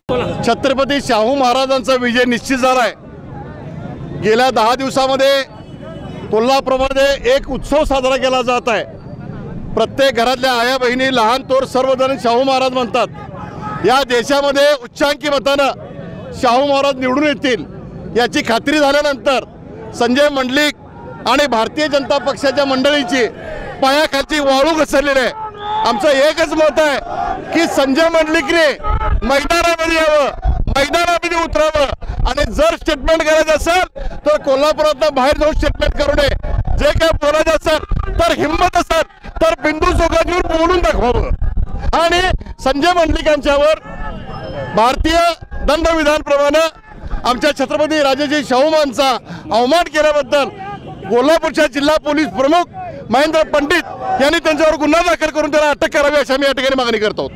छत्रपती शाहू महाराजांचा विजय निश्चित झाला आहे। गेल्या 10 दिवसामध्ये कोल्हापूरमध्ये एक उत्सव साजरा केला जात आहे। प्रत्येक घरातल्या आया बहिणी लहान थोर सर्वजण शाहू महाराज म्हणतात। या देशामध्ये उच्चांकी मतानं शाहू महाराज निवडून येतील याची खात्री झाल्यानंतर संजय मंडलिक आणि भारतीय जनता पक्षाच्या मंडळीची पायाखालची वाळू घसरलेली आहे। आमचं एकच मत आहे की संजय मंडलिकने मैदानामध्ये यावं, मैदानामध्ये उतरावं आणि जर स्टेटमेंट करायचं असेल तर कोल्हापुरात बाहेर जाऊन स्टेटमेंट करू नये। जे काय बोलायचं असेल तर हिम्मत असेल तर बिंदू सोगाजीवर बोलून दाखवावं। आणि संजय मंडलिकांच्यावर भारतीय दंडविधानप्रमाणे आमच्या छत्रपती राजेजी शाहू महाराजांचा अवमान केल्याबद्दल कोल्हापूरच्या जिल्हा पोलीस प्रमुख महेंद्र पंडित यांनी त्यांच्यावर गुन्हा दाखल करून त्याला अटक करावी अशी आम्ही या ठिकाणी मागणी करतो।